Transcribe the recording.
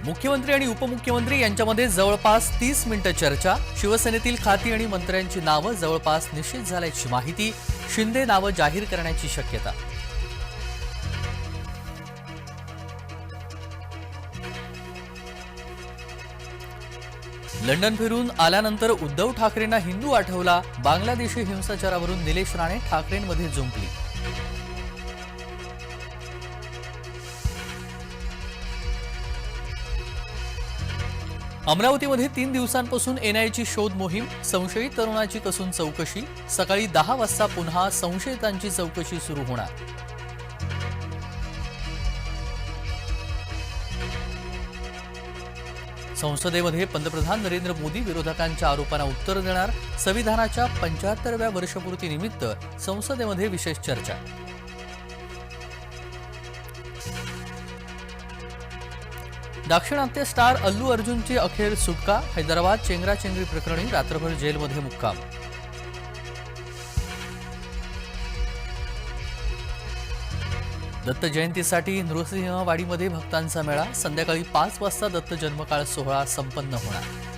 मुख्यमंत्री आणि उपमुख्यमंत्री यांच्यामध्ये जवळपास 30 मिनिटं चर्चा। शिवसेनेतील खाती आणि मंत्र्यांची नावं जवळपास निश्चित झाल्याची माहिती। शिंदे नावं जाहीर करण्याची शक्यता। लंडन फिरून आल्यानंतर उद्धव ठाकरेंना हिंदू आठवला। बांगलादेशी हिंसाचारावरून निलेश राणे ठाकरेंमध्ये जुंपली। अमरावतीमध्ये 3 दिवसांपासून एनआयची शोध मोहीम। संशयित तरुणाची कसून चौकशी। सकाळी 10 वाजता पुन्हा संशयितांची चौकशी सुरू होणार। संसदेमध्ये पंतप्रधान नरेंद्र मोदी विरोधकांच्या आरोपांना उत्तर देणार। संविधानाच्या 75व्या वर्षपूर्तीनिमित्त संसदेमध्ये विशेष चर्चा। दाक्षिणात्य स्टार अल्लू अर्जुनची अखेर सुटका। हैदराबाद चेंगराचेंगरी प्रकरणी रात्रभर जेलमध्ये मुक्काम। दत्त जयंतीसाठी नृसिंहवाडीमध्ये भक्तांचा मेळा। संध्याकाळी 5 वाजता दत्त जन्मकाळ सोहळा संपन्न होणार।